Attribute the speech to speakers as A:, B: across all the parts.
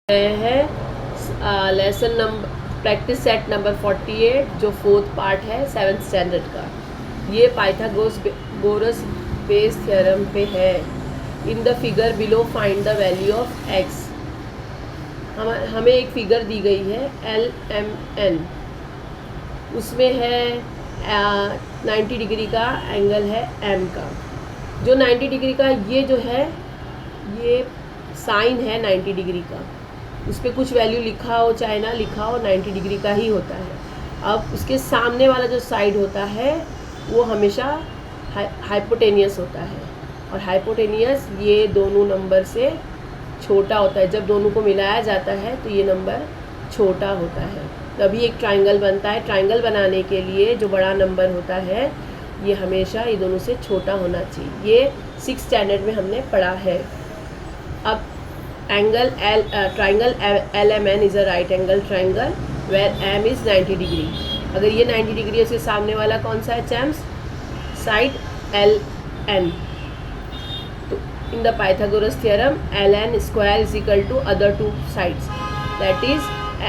A: हैं lesson number practice set number 48 जो 4th part है 7th स्टैंडर्ड का। ये पाइथागोरस बेस थ्योरम पे है। In the figure below find the value of x. हमें एक फिगर दी गई है LMN, उसमें है 90 डिग्री का एंगल है M का। जो 90 डिग्री का ये जो है ये साइन है 90 डिग्री का, उस पर कुछ वैल्यू लिखा हो चाहे ना लिखा हो 90 डिग्री का ही होता है। अब उसके सामने वाला जो साइड होता है वो हमेशा हाइपोटेनियस होता है, और हाइपोटेनियस ये दोनों नंबर से छोटा होता है। जब दोनों को मिलाया जाता है तो ये नंबर छोटा होता है, तभी एक ट्राइंगल बनता है। ट्राइंगल बनाने के लिए जो बड़ा नंबर होता है ये हमेशा ये दोनों से छोटा होना चाहिए। ये 6th स्टैंडर्ड में हमने पढ़ा है। अब angle triangle LMN is a right angle triangle where M is 90 degree. अगर ये 90 डिग्री है उसके सामने वाला कौन सा है चैम्स? Side LN। तो in the Pythagoras theorem LN square is equal to other two sides, that is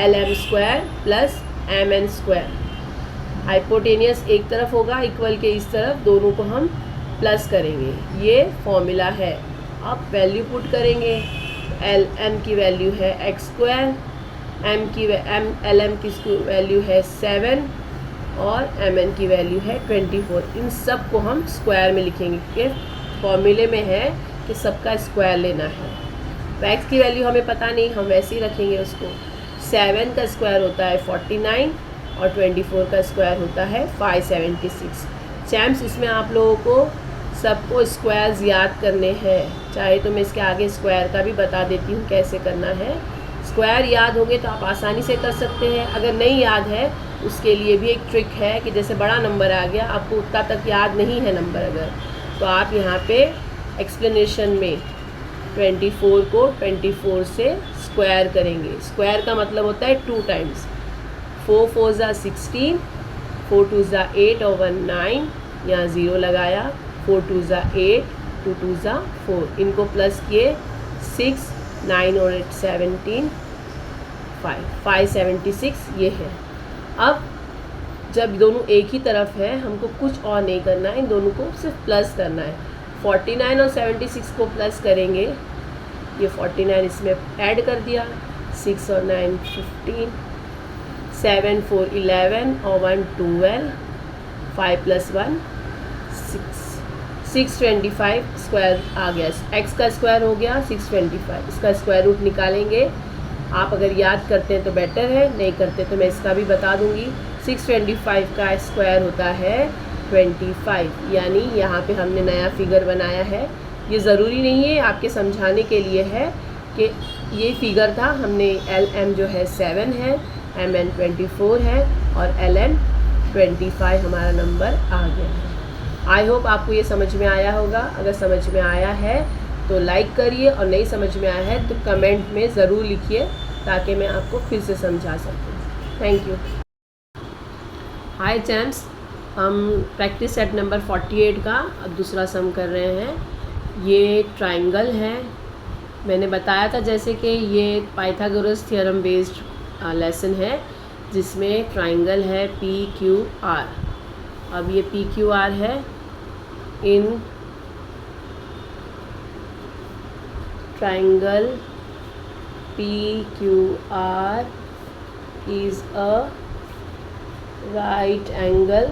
A: LM square plus MN square. Hypotenuse एक तरफ होगा, इक्वल के इस तरफ, दोनों को हम प्लस करेंगे। ये फॉर्मूला है। अब वैल्यू पुट करेंगे। LM की वैल्यू है एक्स स्क्वायर, LM की वैल्यू है 7 और MN की वैल्यू है 24। इन सब को हम स्क्वायर में लिखेंगे क्योंकि फॉर्मूले में है कि सबका स्क्वायर लेना है। तो एक्स की वैल्यू हमें पता नहीं, हम वैसे ही रखेंगे उसको। 7 का स्क्वायर होता है 49 और 24 का स्क्वायर होता है 576। चैम्प्स इसमें आप लोगों को सबको स्क्वायर्स याद करने हैं, चाहे तो मैं इसके आगे स्क्वायर का भी बता देती हूँ कैसे करना है। स्क्वायर याद होंगे तो आप आसानी से कर सकते हैं। अगर नहीं याद है उसके लिए भी एक ट्रिक है कि जैसे बड़ा नंबर आ गया, आपको उतना तक याद नहीं है नंबर अगर, तो आप यहाँ पे एक्सप्लेनेशन में 24 को 24 से स्क्वायर करेंगे। स्क्वायर का मतलब होता है 2 टाइम्स। 4 4 ज़ा 16, 4 2 ज़ा 8 और 1 9, यहाँ 0 लगाया। 4 2 ज़ा 8, 2 2 ज़ा 4, इनको प्लस किए 6 9 और 8 17 576 ये है। अब जब दोनों एक ही तरफ है हमको कुछ और नहीं करना है, इन दोनों को सिर्फ प्लस करना है। 49 और 76 को प्लस करेंगे, ये 49 इसमें ऐड कर दिया, 6 और 9 15, 7 4 11 और 1 12, 5 + 1 6 625 स्क्वायर आ गया। एक्स का स्क्वायर हो गया 625, इसका स्क्वायर रूट निकालेंगे। आप अगर याद करते हैं तो बेटर है, नहीं करते तो मैं इसका भी बता दूंगी। 625 का स्क्वायर होता है 25, यानी यहाँ पे हमने नया फिगर बनाया है। ये ज़रूरी नहीं है, आपके समझाने के लिए है कि ये फिगर था। हमने LM जो है 7 है, MN 24 है और LN 25 हमारा नंबर आ गया है। आई होप आपको ये समझ में आया होगा। अगर समझ में आया है तो लाइक करिए, और नहीं समझ में आया है तो कमेंट में ज़रूर लिखिए ताकि मैं आपको फिर से समझा सकूँ। Thank you. हाय चैम्प्स, हम प्रैक्टिस सेट नंबर 48 का अब दूसरा सम कर रहे हैं। ये ट्राइंगल है। मैंने बताया था जैसे कि ये पाइथागोरस थ्योरम बेस्ड लेसन है जिसमें ट्राइंगल है PQR। अब ये PQR है। In triangle PQR is a right angle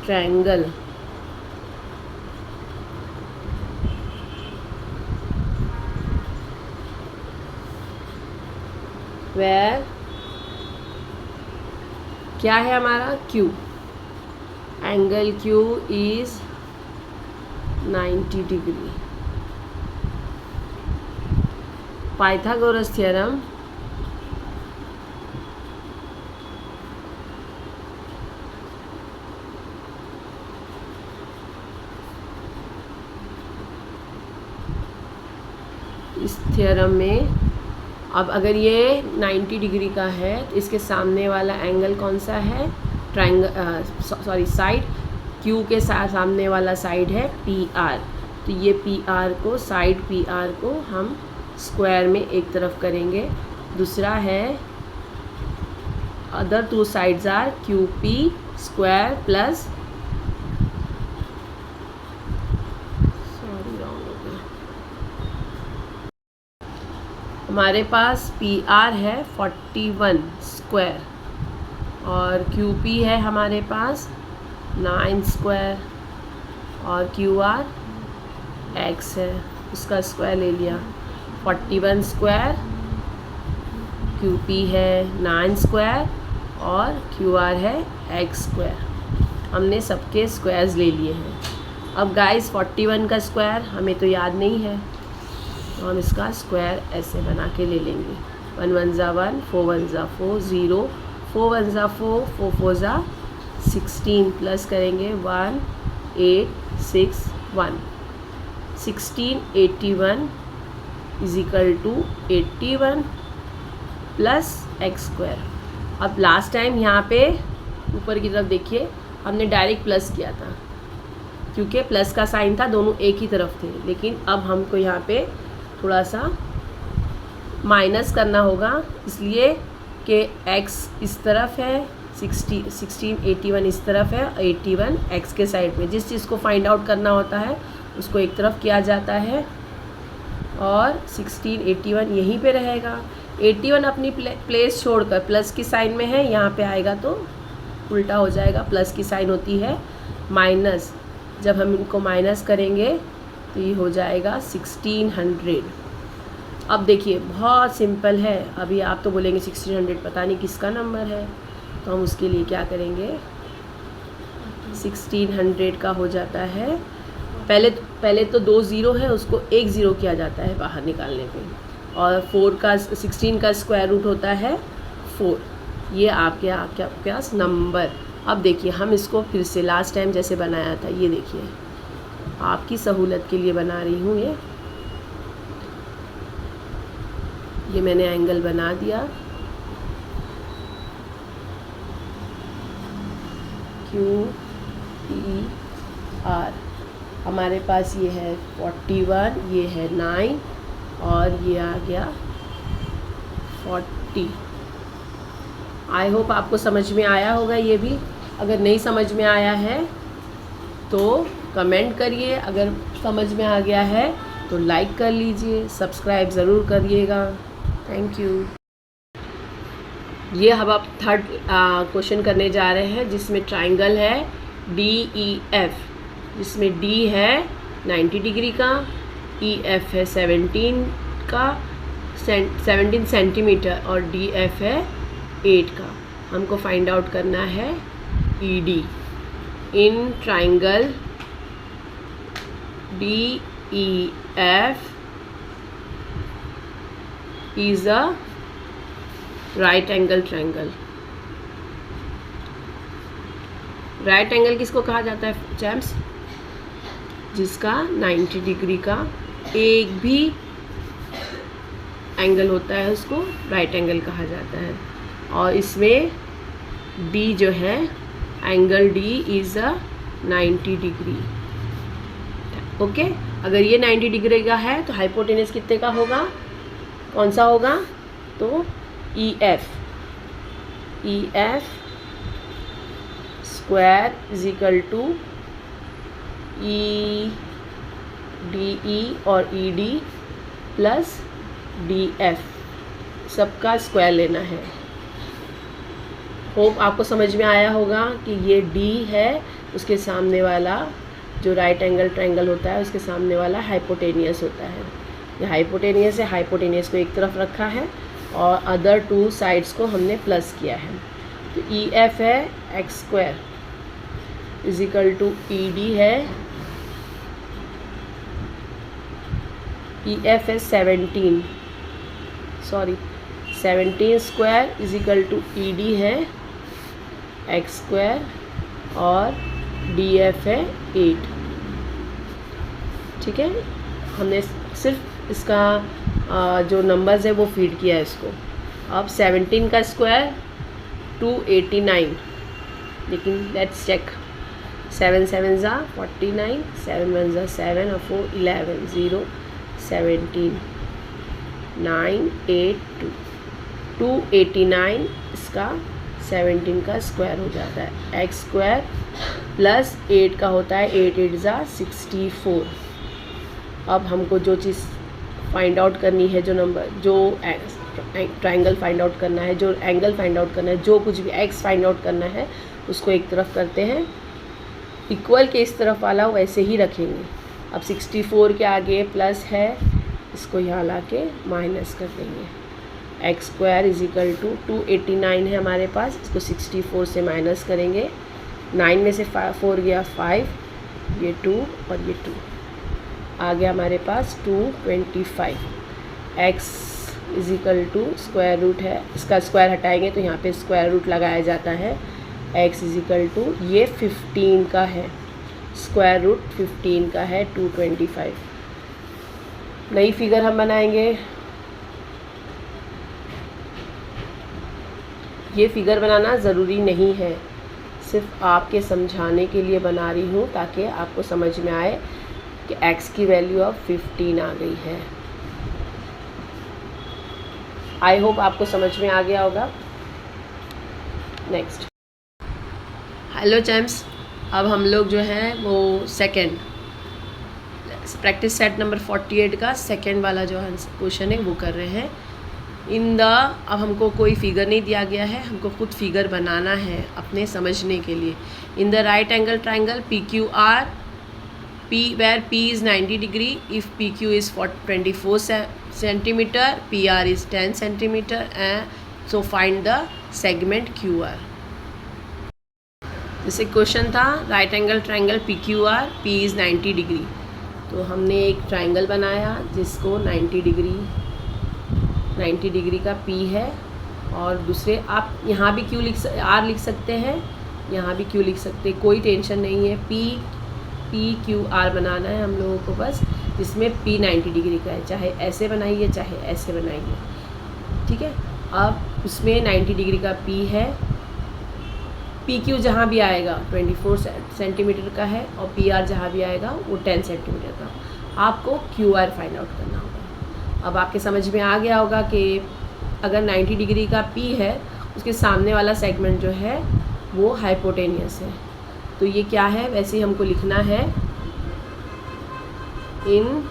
A: triangle where क्या है हमारा Q, angle Q is 90 degree. Pythagoras theorem इस थ्योरम में अब अगर ये 90 डिग्री का है तो इसके सामने वाला एंगल कौन सा है? ट्राइंगल साइड Q के सामने वाला साइड है PR। तो ये PR को, साइड PR को हम स्क्वायर में एक तरफ करेंगे, दूसरा है other two sides are QP square plus, sorry wrong हो गया, हमारे पास PR है 41 स्क्वायर और QP है हमारे पास 9 स्क्वायर और QR X है, उसका स्क्वायर ले लिया। 41 स्क्वायर, QP है 9 स्क्वायर और QR है X स्क्वायर। हमने सबके स्क्वायर्स ले लिए हैं। अब गाइस 41 का स्क्वायर हमें तो याद नहीं है, तो हम इसका स्क्वायर ऐसे बना के ले लेंगे। 1 1 ज़ा 1, 4 1 ज़ा 4, 0, 4 1 ज़ा 4, 4 4 ज़ा 16 प्लस करेंगे 1 8 6 1, 1681 is equal to 81 plus x square. अब लास्ट टाइम यहाँ पे ऊपर की तरफ देखिए हमने डायरेक्ट प्लस किया था, क्योंकि प्लस का साइन था, दोनों एक ही तरफ थे। लेकिन अब हमको यहाँ पे थोड़ा सा माइनस करना होगा, इसलिए कि x इस तरफ है, 1681 इस तरफ है, 81 x के साइड में। जिस चीज़ को फाइंड आउट करना होता है उसको एक तरफ किया जाता है और 1681 यहीं पे रहेगा। 81 अपनी प्लेस छोड़कर प्लस की साइन में है, यहाँ पे आएगा तो उल्टा हो जाएगा, प्लस की साइन होती है माइनस। जब हम इनको माइनस करेंगे तो ये हो जाएगा 1600। अब देखिए बहुत सिंपल है। अभी आप तो बोलेंगे 1600 पता नहीं किसका नंबर है, तो हम उसके लिए क्या करेंगे, 1600 का हो जाता है, पहले तो 2 ज़ीरो है, उसको 1 ज़ीरो किया जाता है बाहर निकालने पे, और 16 का स्क्वायर रूट होता है 4। ये आपके पास नंबर। अब देखिए हम इसको फिर से लास्ट टाइम जैसे बनाया था, ये देखिए आपकी सहूलत के लिए बना रही हूँ। ये मैंने एंगल बना दिया, QR। हमारे पास ये है 41, ये है 9 और ये आ गया 40। आई होप आपको समझ में आया होगा ये भी। अगर नहीं समझ में आया है तो कमेंट करिए, अगर समझ में आ गया है तो लाइक कर लीजिए, सब्सक्राइब ज़रूर करिएगा। Thank you. ये अब आप थर्ड क्वेश्चन करने जा रहे हैं, जिसमें ट्राइंगल है DEF, जिसमें D है 90 डिग्री का, EF है 17 सेंटीमीटर और DF है 8 का। हमको फाइंड आउट करना है ED in triangle DEF is a right angle triangle. Right angle किसको कहा जाता है चैम्प्स? जिसका 90 डिग्री का एक भी एंगल होता है उसको राइट एंगल कहा जाता है। और इसमें D जो है, angle D is a 90 degree. Okay, अगर ये 90 डिग्री का है तो हाइपोटेनस कितने का होगा, कौन सा होगा? तो EF square is equal to DE और ED प्लस DF, सबका स्क्वायर लेना है। होप आपको समझ में आया होगा कि ये D है, उसके सामने वाला जो राइट एंगल ट्रायंगल होता है उसके सामने वाला हाइपोटेनियस होता है। ये हाइपोटेनियस है, हाइपोटेनियस को एक तरफ रखा है और अदर टू साइड्स को हमने प्लस किया है। तो EF है x square is equal to ED है, EF है 17 square is equal to ED है एक्स स्क्वायर और DF है 8। ठीक है, हमने सिर्फ इसका जो नंबर्स है वो फीड किया है इसको। अब 17 का स्क्वायर 289, लेकिन लेट्स चेक। 7 7 ज़ा 49, 7 1 ज़ा 7 और 4 11, 0 17 982 289 इसका 17 का स्क्वायर हो जाता है। एक्स स्क्वायर प्लस 8 का होता है 8 8 ज़ा 64। अब हमको जो चीज़ फाइंड आउट करनी है, जो नंबर, जो ट्राइंगल फाइंड आउट करना है, जो एंगल फाइंड आउट करना है, जो कुछ भी एक्स फाइंड आउट करना है, उसको एक तरफ करते हैं, इक्वल के इस तरफ वाला वैसे ही रखेंगे। अब 64 के आगे प्लस है, इसको यहाँ ला के माइनस कर देंगे। X square is equal to 289 है हमारे पास, इसको 64 से माइनस करेंगे। 9 में से 4 गया 5, ये 2 और ये 2 आ गया हमारे पास 225। X is equal to square root है, इसका स्क्वायर हटाएंगे तो यहाँ पे स्क्वायर रूट लगाया जाता है। एक्स इज इक्वल टू ये 15 का है, स्क्वायर रूट 15 का है 225। नई फिगर हम बनाएंगे। ये फिगर बनाना ज़रूरी नहीं है, सिर्फ आपके समझाने के लिए बना रही हूँ ताकि आपको समझ में आए कि x की वैल्यू अब 15 आ गई है। आई होप आपको समझ में आ गया होगा। नेक्स्ट, हेलो चैम्प्स, अब हम लोग जो है वो सेकंड प्रैक्टिस सेट नंबर 48 का सेकंड वाला जो क्वेश्चन है वो कर रहे हैं। अब हमको कोई फिगर नहीं दिया गया है, हमको खुद फिगर बनाना है अपने समझने के लिए। In the right angle triangle PQR, where P is 90 degree, if PQ is 24 centimeter, PR is 10 centimeter, and so find the segment QR। जैसे क्वेश्चन था right angle triangle PQR, P is 90 degree, तो हमने एक triangle बनाया जिसको 90 degree का P है, और दूसरे आप यहाँ भी Q R लिख सकते हैं, यहाँ भी Q लिख सकते हैं, कोई टेंशन नहीं है। PQR बनाना है हम लोगों को बस, जिसमें P 90 डिग्री का है, चाहे ऐसे बनाइए चाहे ऐसे बनाइए, ठीक है। अब उसमें 90 डिग्री का P है, PQ जहाँ भी आएगा 24 सेंटीमीटर का है, और PR जहाँ भी आएगा वो 10 सेंटीमीटर का। आपको QR फाइंड आउट करना होगा। अब आपके समझ में आ गया होगा कि अगर 90 डिग्री का P है, उसके सामने वाला सेगमेंट जो है वो हाइपोटेनियस है, तो ये क्या है, वैसे ही हमको लिखना है in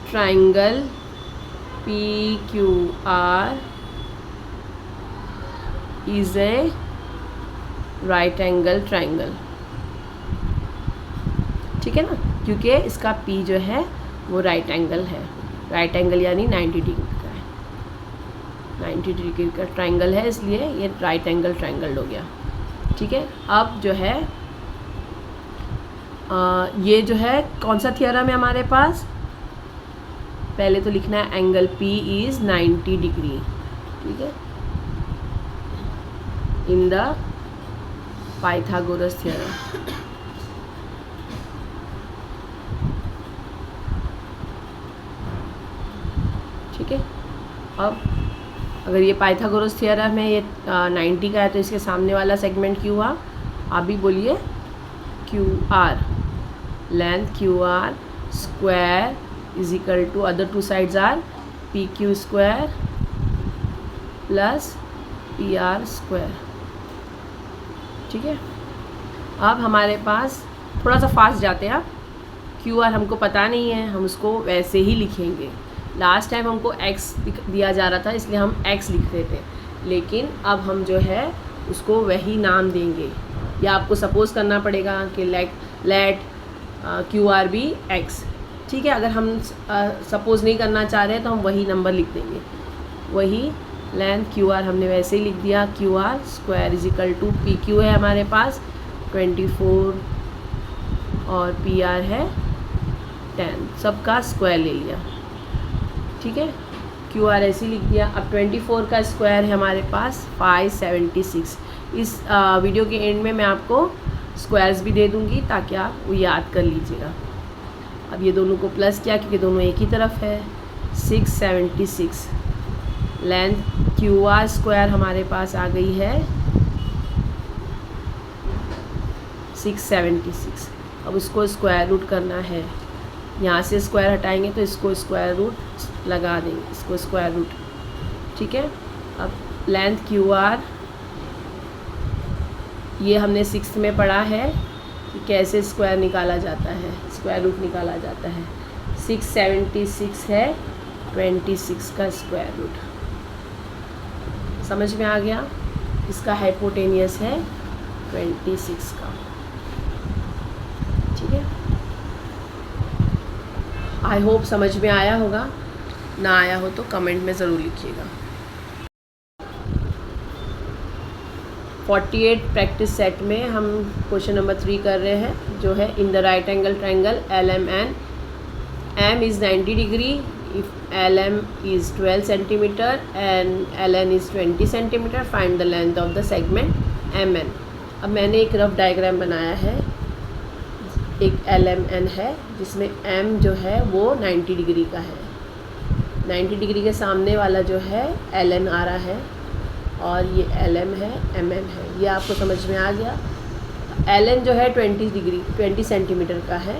A: triangle PQR is a right angle triangle, ठीक है ना, क्योंकि इसका P जो है वो राइट एंगल है, राइट एंगल यानी 90 डिग्री का है, 90 डिग्री का ट्राइंगल है, इसलिए ये राइट एंगल ट्राइंगल हो गया, ठीक है। अब जो है ये जो है कौन सा थियरम है हमारे पास, पहले तो लिखना है एंगल P इज़ 90 डिग्री, ठीक है, इन द पाइथागोरस थियरम। ठीक है, अब अगर ये पाइथागोरस थियरम है, ये 90 का है, तो इसके सामने वाला सेगमेंट क्यों हुआ, आप भी बोलिए QR, length QR square is equal to other two sides are PQ square plus PR square, ठीक है। अब हमारे पास थोड़ा सा फास्ट जाते हैं, आप QR हमको पता नहीं है, हम उसको वैसे ही लिखेंगे। लास्ट टाइम हमको x दिया जा रहा था इसलिए हम x लिख रहे थे, लेकिन अब हम जो है उसको वही नाम देंगे, या आपको सपोज़ करना पड़ेगा कि लेट QR बी x, ठीक है। अगर हम सपोज़ नहीं करना चाह रहे हैं तो हम वही नंबर लिख देंगे, वही लेंथ QR हमने वैसे ही लिख दिया, QR square is equal to PQ है हमारे पास 24 और PR है 10, सबका स्क्वायर ले लिया, ठीक है। QR ऐसे ही लिख दिया। अब 24 का स्क्वायर है हमारे पास 576। इस वीडियो के एंड में मैं आपको स्क्वायर्स भी दे दूँगी ताकि आप वो याद कर लीजिएगा। अब ये दोनों को प्लस किया क्योंकि दोनों एक ही तरफ है, 676 लेंथ QR स्क्वायर हमारे पास आ गई है 676। अब उसको स्क्वायर रूट करना है यहाँ से स्क्वायर हटाएंगे तो इसको स्क्वायर रूट लगा देंगे, इसको स्क्वायर रूट, ठीक है। अब लेंथ क्यू आर, ये हमने 6th में पढ़ा है कि कैसे स्क्वायर निकाला जाता है, स्क्वायर रूट निकाला जाता है। 676 है, 26 का स्क्वायर रूट, समझ में आ गया। इसका हाइपोटेनियस है 26 का, ठीक है। आई होप समझ में आया होगा, ना आया हो तो कमेंट में ज़रूर लिखिएगा। 48 प्रैक्टिस सेट में हम क्वेश्चन नंबर 3 कर रहे हैं, जो है in the right angle triangle LMN, M is 90 degree if LM is 12 centimeter and LN is 20 centimeter, find the length of the segment MN। अब मैंने एक रफ डायग्राम बनाया है, एक LMN है जिसमें M जो है वो 90 डिग्री का है, 90 डिग्री के सामने वाला जो है LN आ रहा है, और ये LM है, MM है, ये आपको समझ में आ गया। LN जो है 20 सेंटीमीटर का है,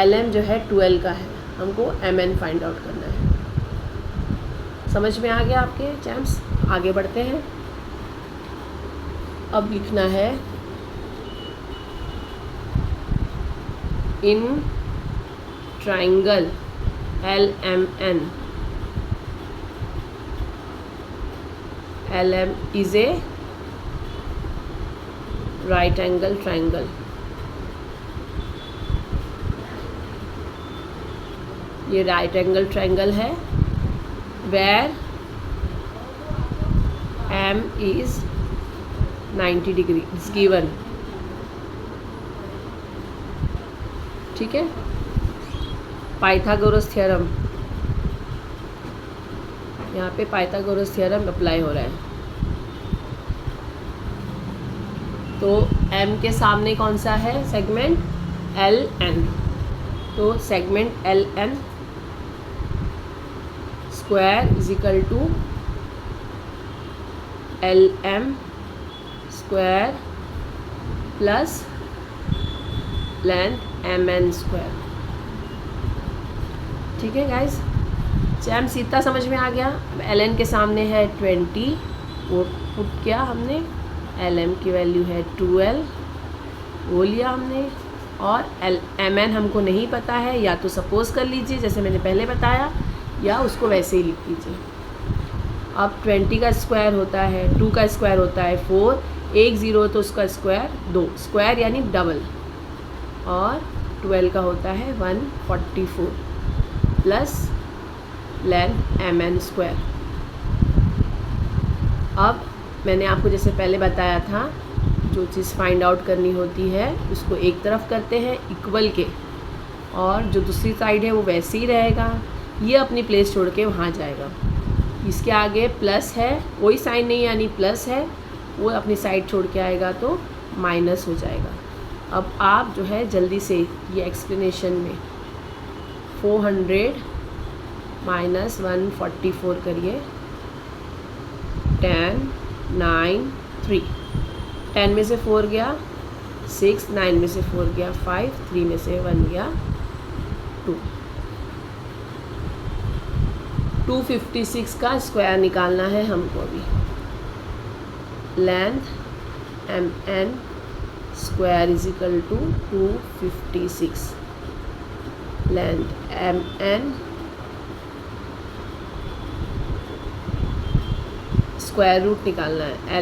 A: LM जो है 12 का है, हमको MN फाइंड आउट करना है। समझ में आ गया आपके चैम्प्स? आगे बढ़ते हैं। अब लिखना है in triangle LMN, LM is a right angle triangle। ये राइट एंगल ट्रायंगल है, where M is 90 degree is given, ठीक है। पाइथागोरस थ्योरम, यहाँ पे पाइथागोरस थ्योरम अप्लाई हो रहा है। तो M के सामने कौन सा है सेगमेंट? LN, तो segment LN square is equal to LM square plus length MN square, ठीक है गाइस। चैम्प्स इतना समझ में आ गया। LN के सामने है 20, वो पुट किया हमने, LM की वैल्यू है 12, वो लिया हमने, और MN हमको नहीं पता है, या तो सपोज कर लीजिए जैसे मैंने पहले बताया, या उसको वैसे ही लिख लीजिए। अब 20 का स्क्वायर होता है, 2 का स्क्वायर होता है 4, 1 0 तो उसका स्क्वायर 2, स्क्वायर यानी डबल, और 12 का होता है 144 प्लस लेंथ MN स्क्वायर। अब मैंने आपको जैसे पहले बताया था, जो चीज़ फाइंड आउट करनी होती है उसको एक तरफ करते हैं इक्वल के, और जो दूसरी साइड है वो वैसे ही रहेगा, ये अपनी प्लेस छोड़ के वहाँ जाएगा। इसके आगे प्लस है, कोई साइन नहीं यानी प्लस है, वो अपनी साइड छोड़ के आएगा तो माइनस हो जाएगा। अब आप जो है जल्दी से ये एक्सप्लेनेशन में 400 माइनस 144 करिए, 10 9 3, 10 में से 4 गया 6, 9 में से 4 गया 5, 3 में से 1 गया 2। 256 का स्क्वायर निकालना है हमको अभी। Length MN square is equal to 256, length MN square root निकालना है।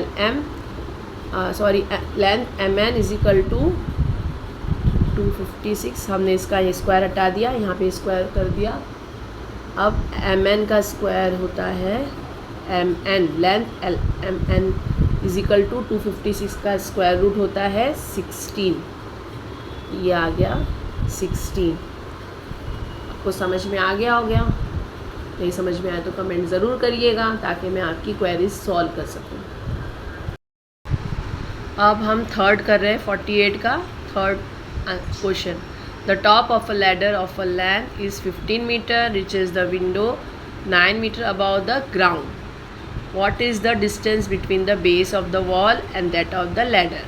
A: Length MN is equal to 256, हमने इसका ये स्क्वायर हटा दिया, यहाँ पे स्क्वायर कर दिया। अब MN का स्क्वायर होता है MN, length MN is equal to 256 का स्क्वायर रूट होता है 16, ये आ गया 16। आपको समझ में आ गया हो गया? नहीं समझ में आया तो कमेंट ज़रूर करिएगा ताकि मैं आपकी क्वेरीज सॉल्व कर सकूं। अब हम थर्ड कर रहे हैं 48 का third question. The top of a ladder of a length is 15 metre reaches the window 9 metre above the ground. What is the distance between the base of the wall and that of the ladder?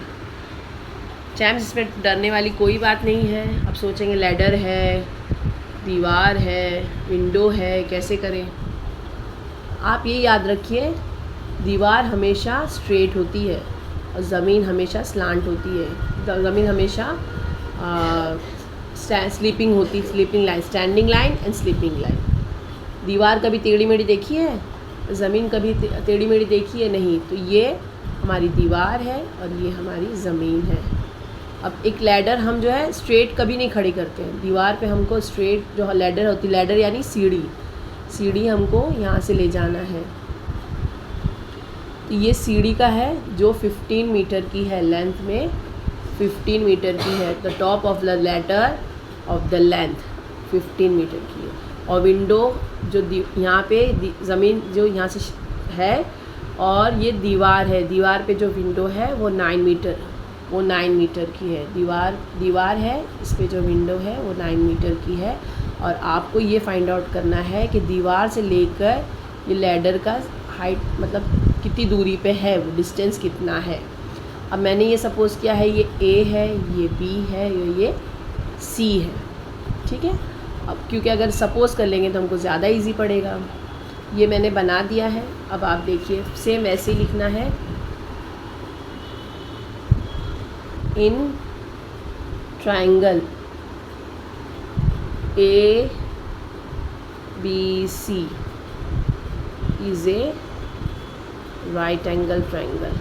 A: Champs, इसमें डरने वाली कोई बात नहीं है। अब सोचेंगे ladder है, दीवार है, विंडो है, कैसे करें। आप ये याद रखिए, दीवार हमेशा स्ट्रेट होती है और ज़मीन हमेशा स्लांट होती है। ज़मीन हमेशा स्लीपिंग होती, sleeping line, standing line and sleeping line. दीवार कभी टेढ़ी मेढ़ी देखी है, ज़मीन कभी टेढ़ी मेढ़ी देखी है? नहीं। तो ये हमारी दीवार है और ये हमारी ज़मीन है। अब एक लैडर हम जो है स्ट्रेट कभी नहीं खड़ी करते हैं। दीवार पे हमको स्ट्रेट जो लैडर होती है, लैडर यानी सीढ़ी हमको यहाँ से ले जाना है। तो ये सीढ़ी का है जो 15 मीटर की है, लेंथ में 15 मीटर की है। The top of the ladder of the length 15 metre की है। और विंडो जो यहाँ पे ज़मीन जो यहाँ से है और ये दीवार है, दीवार पे जो विंडो है वो 9 मीटर की है। दीवार है, इस पे जो विंडो है वो 9 मीटर की है। और आपको ये फाइंड आउट करना है कि दीवार से लेकर ये लैडर का हाइट मतलब कितनी दूरी पे है, वो डिस्टेंस कितना है। अब मैंने ये सपोज़ किया है ये A है, ये B है, ये C है, ठीक है। अब क्योंकि अगर सपोज़ कर लेंगे तो हमको ज़्यादा इजी पड़ेगा। ये मैंने बना दिया है। अब आप देखिए सेम ऐसे ही लिखना है, in triangle ABC is a right angle triangle.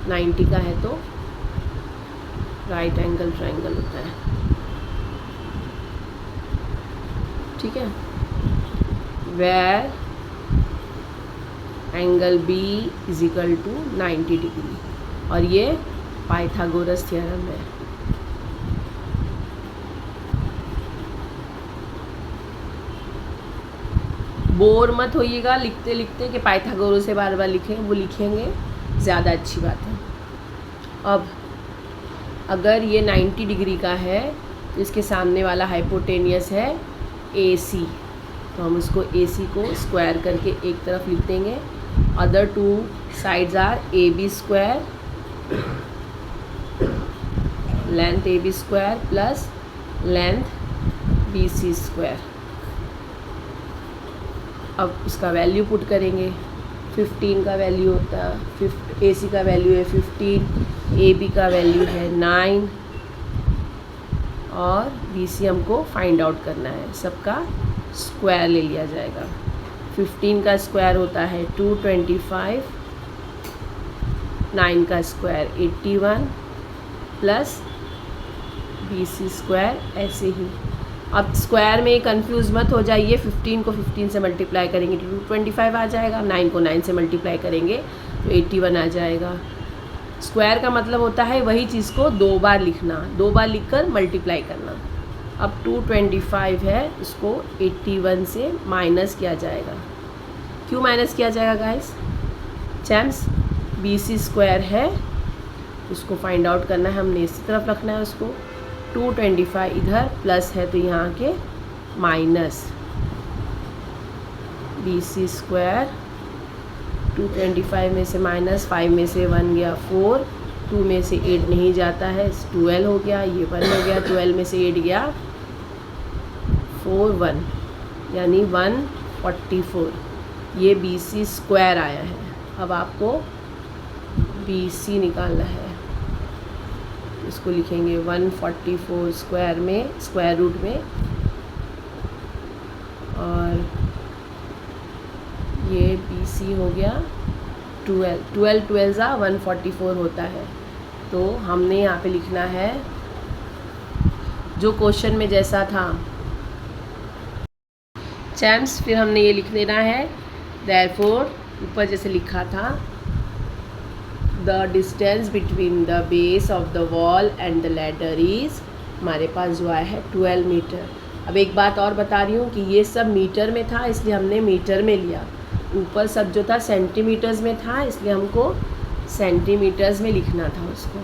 A: 90 का है तो राइट एंगल ट्रायंगल होता है, ठीक है। Where angle B is equal to 90 degree. और ये पाइथागोरस थ्योरम है। बोर मत होइएगा लिखते लिखते कि पाइथागोरस से बार बार लिखें, वो लिखेंगे ज़्यादा अच्छी बात है। अब अगर ये 90 डिग्री का है तो इसके सामने वाला हाइपोटेनियस है AC, तो हम उसको AC को स्क्वायर करके एक तरफ लिख देंगे। Other two sides are AB square, length AB square plus length BC square. अब उसका वैल्यू पुट करेंगे। 15 का वैल्यू होता है, AC का वैल्यू है 15, AB का वैल्यू है 9 और BC हमको फाइंड आउट करना है। सबका स्क्वायर ले लिया जाएगा। 15 का स्क्वायर होता है 225, 9 का स्क्वायर 81 प्लस BC स्क्वायर ऐसे ही। अब स्क्वायर में कंफ्यूज मत हो जाइए। 15 को 15 से मल्टीप्लाई करेंगे तो 225 आ जाएगा, 9 को 9 से मल्टीप्लाई करेंगे तो 81 आ जाएगा। स्क्वायर का मतलब होता है वही चीज़ को दो बार लिखना, दो बार लिखकर मल्टीप्लाई करना। अब 225 है, उसको 81 से माइनस किया जाएगा। क्यों माइनस किया जाएगा गाइस? चैम्स BC स्क्वायर है, उसको फाइंड आउट करना है, हमने इसी तरफ रखना है उसको। 225 इधर प्लस है तो यहाँ के माइनस BC स्क्वायर। 225 में से माइनस 5 में से 1 गया 4, 2 में से 8 नहीं जाता है 12 हो गया, ये 1 हो गया, 12 में से 8 गया 4 1 यानी 144। ये BC स्क्वायर आया है। अब आपको BC निकालना है, इसको लिखेंगे 144 स्क्वायर में, स्क्वायर रूट में, और ये BC हो गया 12 12 ज़ा 144 होता है। तो हमने यहाँ पे लिखना है जो क्वेश्चन में जैसा था चैम्स, फिर हमने ये लिख देना है देयरफॉर, ऊपर जैसे लिखा था, the distance between the base of the wall and the ladder is, हमारे पास जो आया है 12 मीटर। अब एक बात और बता रही हूँ कि ये सब मीटर में था इसलिए हमने मीटर में लिया, ऊपर सब जो था सेंटीमीटर्स में था इसलिए हमको सेंटीमीटर्स में लिखना था उसको,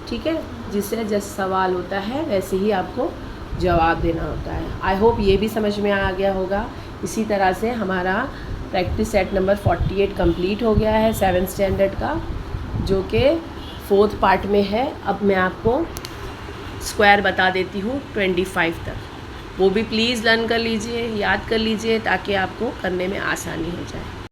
A: ठीक है। जिससे जैसे सवाल होता है वैसे ही आपको जवाब देना होता है। आई होप ये भी समझ में आ गया होगा। इसी तरह से हमारा प्रैक्टिस सेट नंबर 48 कंप्लीट हो गया है 7th स्टैंडर्ड का, जो कि 4th पार्ट में है। अब मैं आपको स्क्वायर बता देती हूँ 25 तक। वो भी प्लीज़ लर्न कर लीजिए, याद कर लीजिए ताकि आपको करने में आसानी हो जाए।